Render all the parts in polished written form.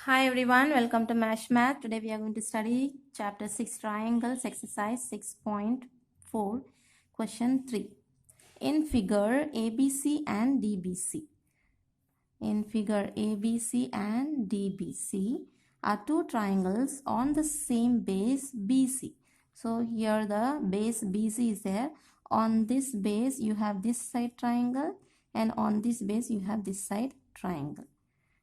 Hi everyone, welcome to MASH Math. Today we are going to study chapter 6 triangles exercise 6.4 question 3. In figure ABC and DBC. In figure ABC and DBC are two triangles on the same base BC. So here the base BC is there. On this base you have this side triangle and on this base you have this side triangle.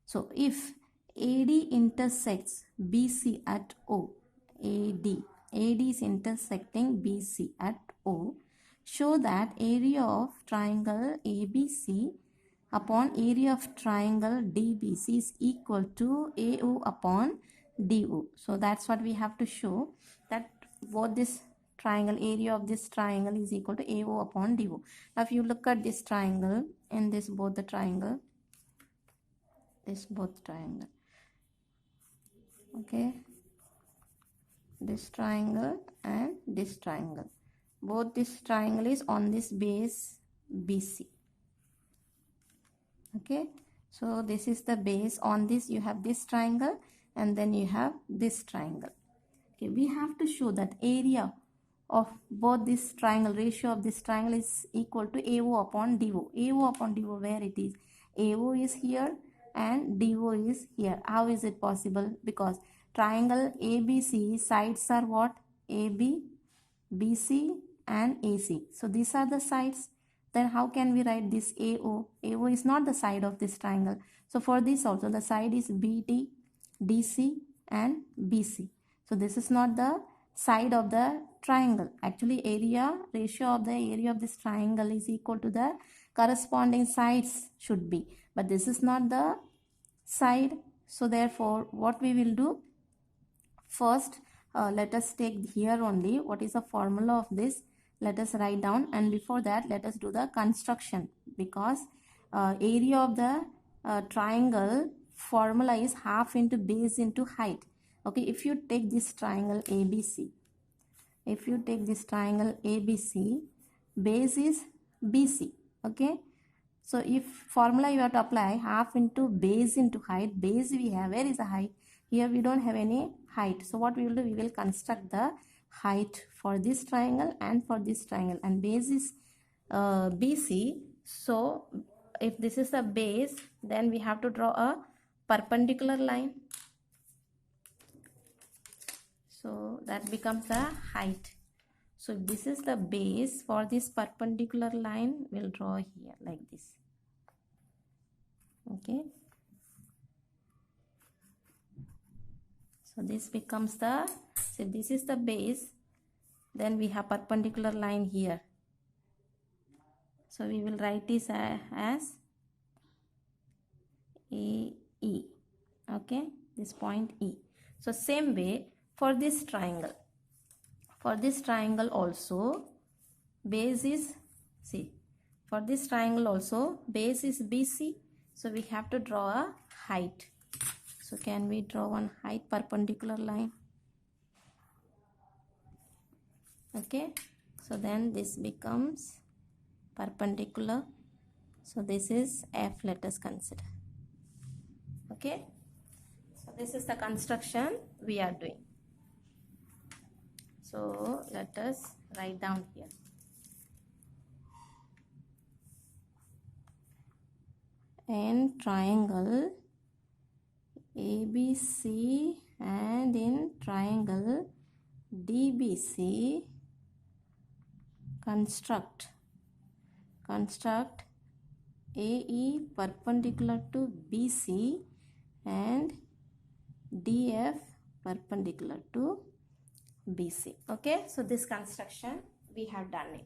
So if AD intersects BC at O, AD is intersecting BC at O, show that area of triangle ABC upon area of triangle DBC is equal to AO upon DO. So that's what we have to show, that both this triangle, area of this triangle is equal to AO upon DO. Now if you look at this triangle, in this both the triangle, this both triangle, okay, this triangle and this triangle, both this triangle is on this base BC. Okay, so this is the base. On this you have this triangle and then you have this triangle. Okay, we have to show that area of both this triangle, ratio of this triangle is equal to AO upon DO. AO upon DO, where it is? AO is here and DO is here. How is it possible? Because triangle ABC sides are what? AB, BC and AC. So these are the sides. Then how can we write this AO? AO is not the side of this triangle. So for this also the side is BD, DC and BC. So this is not the side of the triangle. Actually area, ratio of the area of this triangle is equal to the corresponding sides should be. But this is not the side. So therefore what we will do? First let us take here only what is the formula of this. Let us write down, and before that let us do the construction, because area of the triangle formula is half into base into height. Okay, if you take this triangle ABC, if you take this triangle ABC, base is BC. Okay, so if formula you have to apply half into base into height. Base we have, where is the height? Here we don't have any height. So what we will do, we will construct the height for this triangle and for this triangle, and base is BC. So if this is the base, then we have to draw a perpendicular line. So that becomes the height. So if this is the base, for this perpendicular line we'll draw here like this. Okay, so this becomes the, so this is the base, then we have perpendicular line here. So we will write this as AE. Okay, this point E. So same way for this triangle. For this triangle also base is, see, for this triangle also base is BC. So we have to draw a height. So can we draw one height perpendicular line? Okay, so then this becomes perpendicular. So this is F, let us consider. Okay, so this is the construction we are doing. So let us write down here. In triangle ABC and in triangle DBC, construct AE perpendicular to BC and DF perpendicular to BC. Okay, so this construction we have done it.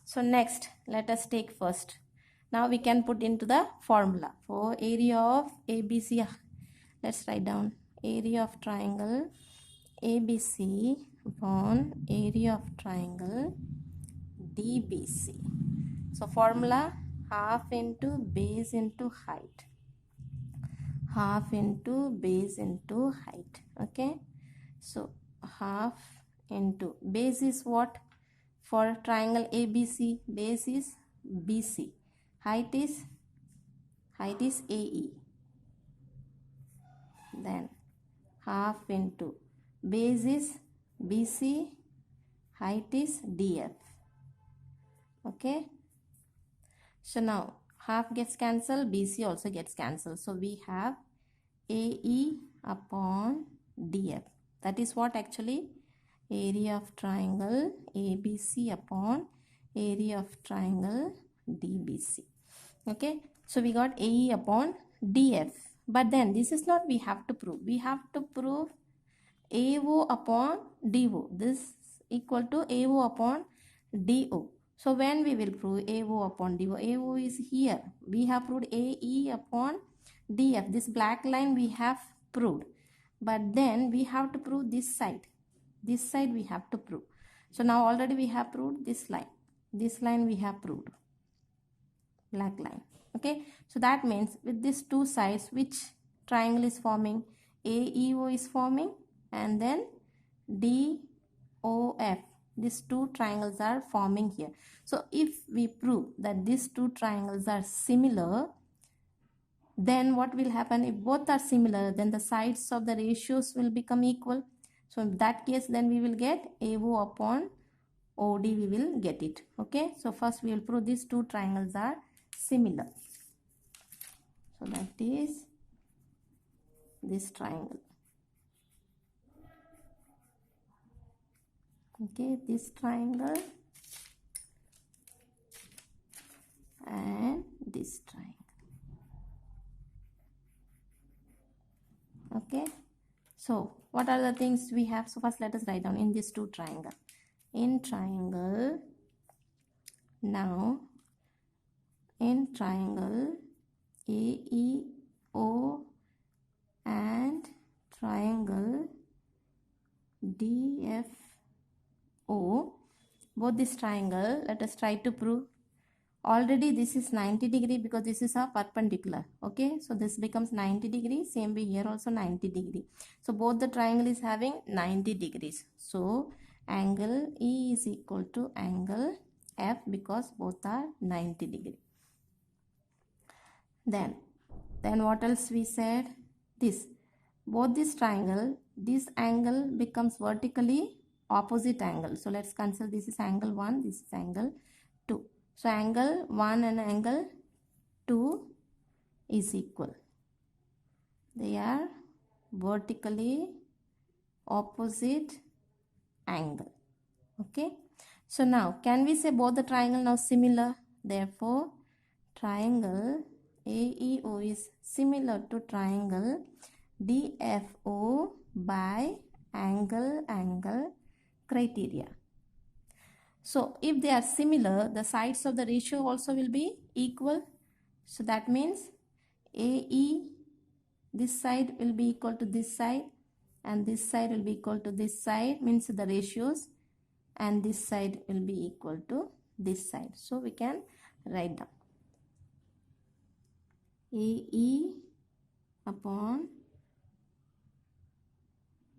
So next let us take first. Now we can put into the formula for area of ABC. Let's write down area of triangle ABC upon area of triangle DBC. So formula half into base into height. Half into base into height. Okay, so half into base is what? For triangle ABC, base is BC. Height is AE. then half into base is BC, height is DF. Okay, so now half gets cancelled, BC also gets cancelled, so we have AE upon DF. That is what actually area of triangle ABC upon area of triangle DBC. Okay, so we got AE upon DF, but then this is not we have to prove. We have to prove AO upon DO. This equal to AO upon DO. So when we will prove AO upon DO, AO is here. We have proved AE upon DF. This black line we have proved. But then we have to prove this side. This side we have to prove. So now already we have proved this line. This line we have proved. Black line. Okay. So that means with these two sides, which triangle is forming? AEO is forming, and then DOF. These two triangles are forming here. So if we prove that these two triangles are similar, then what will happen? If both are similar, then the sides of the ratios will become equal. So in that case, then we will get AO upon OD, we will get it. Okay, so first we will prove these two triangles are similar. So that is this triangle. Okay, this triangle and this triangle. Okay, so what are the things we have? So first let us write down in these two triangle. In triangle, now in triangle AEO and triangle DFO, both this triangle, let us try to prove. Already this is 90 degree because this is a perpendicular. Okay, so this becomes 90 degree. Same way here also 90 degree. So both the triangle is having 90 degrees. So angle E is equal to angle F because both are 90 degree. Then what else we said? This, both this triangle, this angle becomes vertically opposite angle. So let's consider this is angle 1, this is angle 2. So angle 1 and angle 2 is equal. They are vertically opposite angle. Okay. So now can we say both the triangle now similar? Therefore triangle AEO is similar to triangle DFO by angle criteria. So if they are similar, the sides of the ratio also will be equal. So that means AE, this side will be equal to this side, and this side will be equal to this side, means the ratios, and this side will be equal to this side. So we can write down AE upon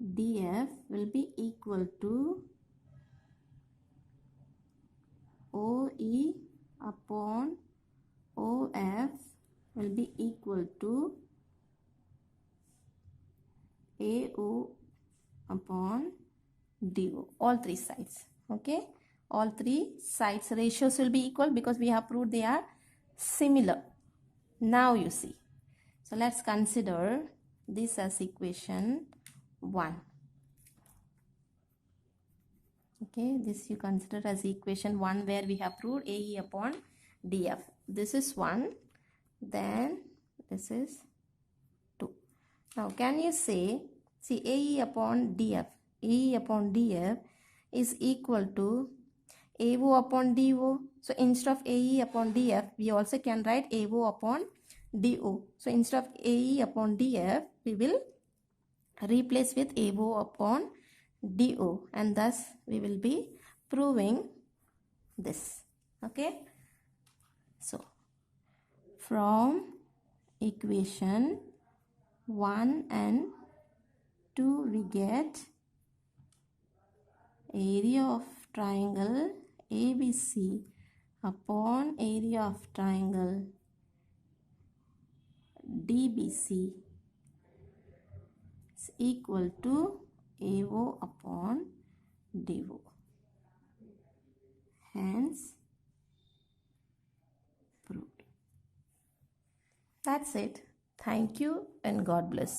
DF will be equal to OE upon OF will be equal to AO upon DO. All three sides. Okay, all three sides ratios will be equal because we have proved they are similar. Now you see. So let's consider this as equation 1. Okay, this you consider as equation 1 where we have proved AE upon DF. This is 1, then this is 2. Now can you say, see AE upon DF, AE upon DF is equal to AO upon DO. So instead of AE upon DF, we also can write AO upon DO. So instead of AE upon DF, we will replace with AO upon DO, and thus we will be proving this. Okay, so from equation 1 and 2 we get area of triangle ABC upon area of triangle DBC is equal to AO upon DO. Hence, proved. That's it. Thank you and God bless you.